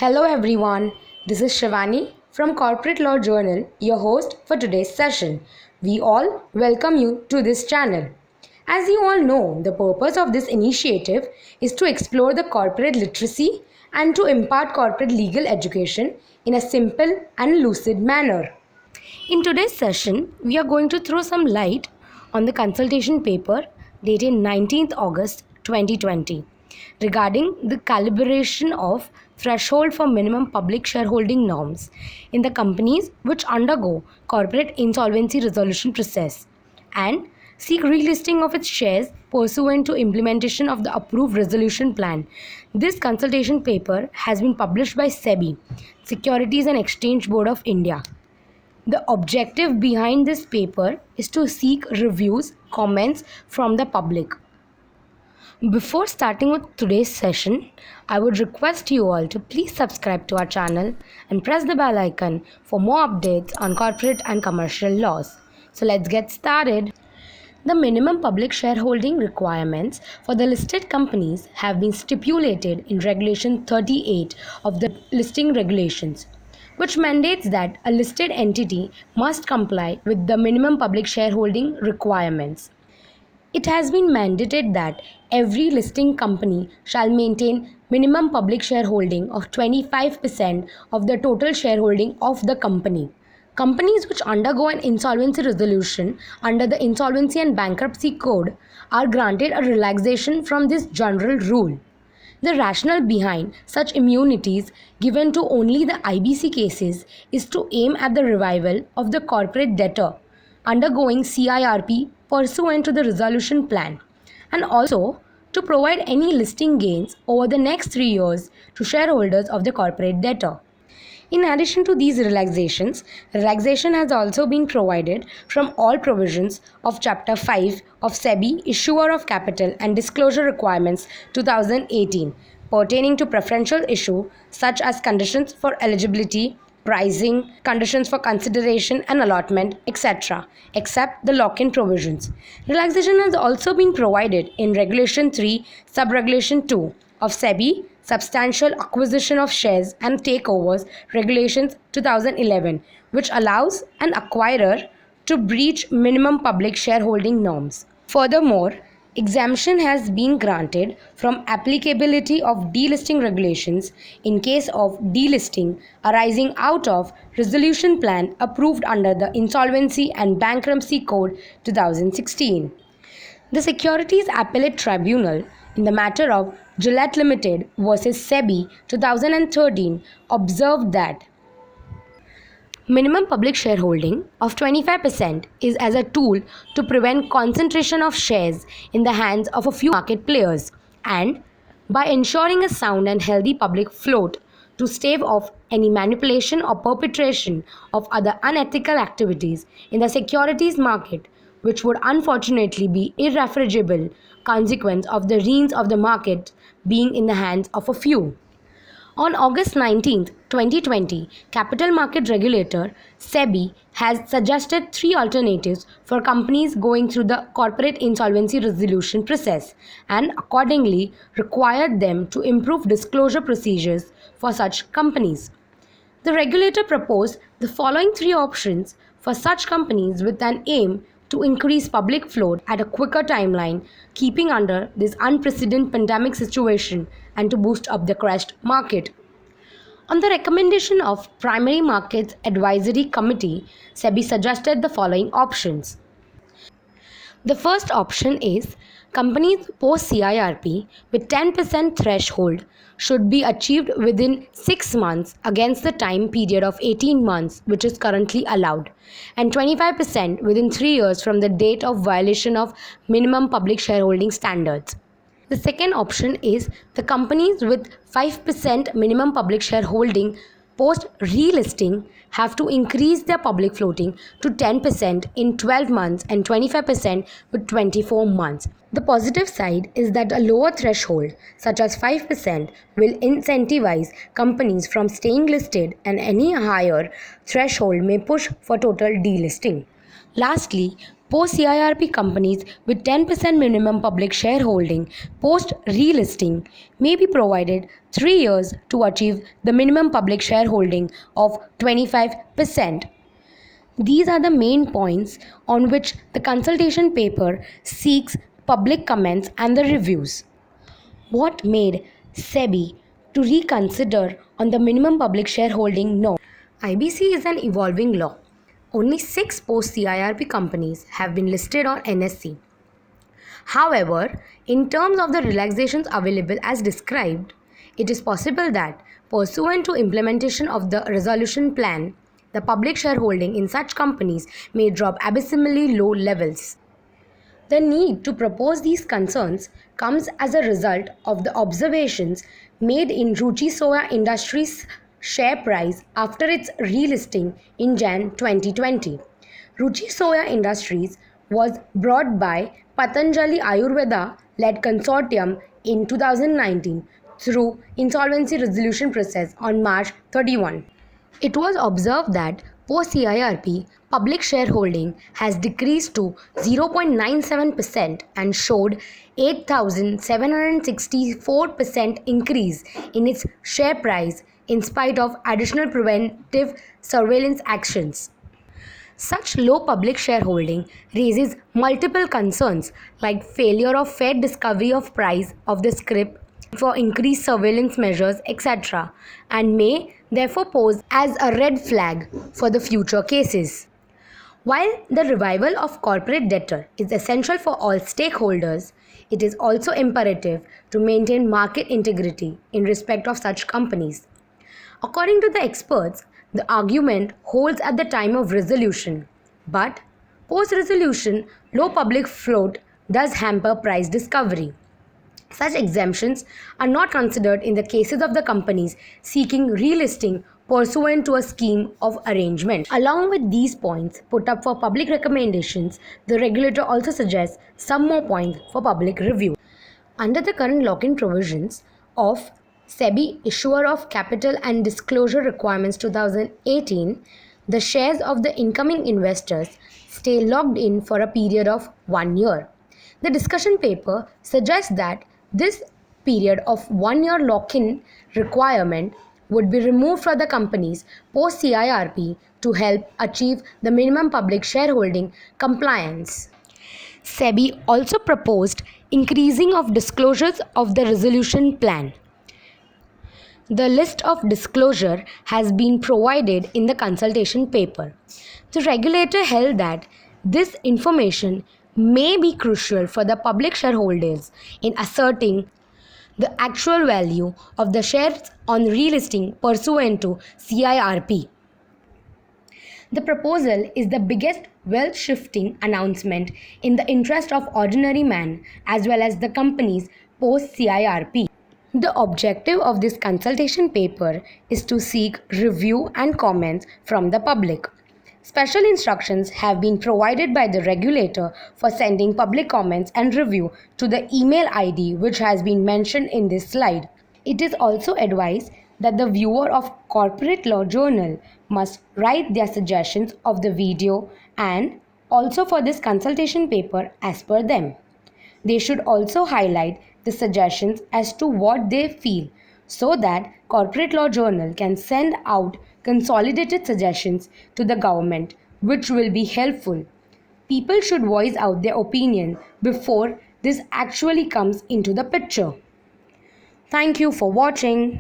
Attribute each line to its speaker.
Speaker 1: Hello everyone, this is Shivani from Corporate Law Journal, your host for today's session. We all welcome you to this channel. As you all know, the purpose of this initiative is to explore the corporate literacy and to impart corporate legal education in a simple and lucid manner. In today's session, we are going to throw some light on the consultation paper dated 19th August 2020 regarding the calibration of threshold for minimum public shareholding norms in the companies which undergo corporate insolvency resolution process and seek relisting of its shares pursuant to implementation of the approved resolution plan. This consultation paper has been published by SEBI, Securities and Exchange Board of India. The objective behind this paper is to seek reviews, comments from the public. Before starting with today's session, I would request you all to please subscribe to our channel and press the bell icon for more updates on corporate and commercial laws. So let's get started. The minimum public shareholding requirements for the listed companies have been stipulated in Regulation 38 of the Listing Regulations, which mandates that a listed entity must comply with the minimum public shareholding requirements. It has been mandated that every listing company shall maintain minimum public shareholding of 25% of the total shareholding of the company. Companies which undergo an insolvency resolution under the Insolvency and Bankruptcy Code are granted a relaxation from this general rule. The rationale behind such immunities given to only the IBC cases is to aim at the revival of the corporate debtor undergoing CIRP pursuant to the resolution plan, and also to provide any listing gains over the next 3 years to shareholders of the corporate debtor. In addition to these relaxation has also been provided from all provisions of Chapter 5 of SEBI Issuer of Capital and Disclosure Requirements 2018 pertaining to preferential issue such as conditions for eligibility, pricing, conditions for consideration and allotment, etc., except the lock-in provisions. Relaxation has also been provided in Regulation 3, Sub-Regulation 2 of SEBI Substantial Acquisition of Shares and Takeovers Regulations 2011, which allows an acquirer to breach minimum public shareholding norms. Furthermore, exemption has been granted from applicability of delisting regulations in case of delisting arising out of resolution plan approved under the Insolvency and Bankruptcy Code 2016. The Securities Appellate Tribunal in the matter of Gillette Limited versus SEBI 2013 observed that minimum public shareholding of 25% is as a tool to prevent concentration of shares in the hands of a few market players and by ensuring a sound and healthy public float to stave off any manipulation or perpetration of other unethical activities in the securities market, which would unfortunately be irrefragable consequence of the reins of the market being in the hands of a few. On August 19, 2020, Capital Market Regulator SEBI has suggested 3 alternatives for companies going through the corporate insolvency resolution process and accordingly required them to improve disclosure procedures for such companies. The regulator proposed the following 3 options for such companies with an aim to increase public float at a quicker timeline, keeping under this unprecedented pandemic situation and to boost up the crashed market. On the recommendation of Primary Markets Advisory Committee, SEBI suggested the following options. The first option is companies post CIRP with 10% threshold should be achieved within 6 months against the time period of 18 months which is currently allowed, and 25% within 3 years from the date of violation of minimum public shareholding standards. The second option is the companies with 5% minimum public shareholding post relisting have to increase their public floating to 10% in 12 months and 25% with 24 months. The positive side is that a lower threshold, such as 5%, will incentivize companies from staying listed, and any higher threshold may push for total delisting. Lastly, Post CIRP companies with 10% minimum public shareholding post relisting may be provided 3 years to achieve the minimum public shareholding of 25%. These are the main points on which the consultation paper seeks public comments and the reviews. What made SEBI to reconsider on the minimum public shareholding norm? IBC is an evolving law. Only 6 post CIRP companies have been listed on NSE. However, in terms of the relaxations available as described, it is possible that, pursuant to implementation of the resolution plan, the public shareholding in such companies may drop abysmally low levels. The need to propose these concerns comes as a result of the observations made in Ruchi Soya Industries' share price after its relisting in Jan 2020. Ruchi Soya Industries was brought by Patanjali Ayurveda-led consortium in 2019 through insolvency resolution process on March 31. It was observed that post-CIRP public shareholding has decreased to 0.97% and showed 8,764% increase in its share price in spite of additional preventive surveillance actions. Such low public shareholding raises multiple concerns like failure of fair discovery of price of the scrip for increased surveillance measures, etc., and may therefore pose as a red flag for the future cases. While the revival of corporate debtor is essential for all stakeholders, it is also imperative to maintain market integrity in respect of such companies. According to the experts, the argument holds at the time of resolution, but post-resolution, low public float does hamper price discovery. Such exemptions are not considered in the cases of the companies seeking relisting pursuant to a scheme of arrangement. Along with these points put up for public recommendations, the regulator also suggests some more points for public review. Under the current lock-in provisions of SEBI Issuer of Capital and Disclosure Requirements 2018, the shares of the incoming investors stay locked in for a period of 1 year. The discussion paper suggests that this period of 1 year lock-in requirement would be removed for the companies post CIRP to help achieve the minimum public shareholding compliance. SEBI also proposed increasing of disclosures of the resolution plan. The list of disclosure has been provided in the consultation paper. The regulator held that this information may be crucial for the public shareholders in asserting the actual value of the shares on relisting pursuant to CIRP. The proposal is the biggest wealth shifting announcement in the interest of ordinary man as well as the companies post CIRP. The objective of this consultation paper is to seek review and comments from the public. Special instructions have been provided by the regulator for sending public comments and review to the email ID which has been mentioned in this slide. It is also advised that the viewer of Corporate Law Journal must write their suggestions of the video and also for this consultation paper as per them. They should also highlight the suggestions as to what they feel so that Corporate Law Journal can send out consolidated suggestions to the government, which will be helpful. People should voice out their opinion before this actually comes into the picture. Thank you for watching.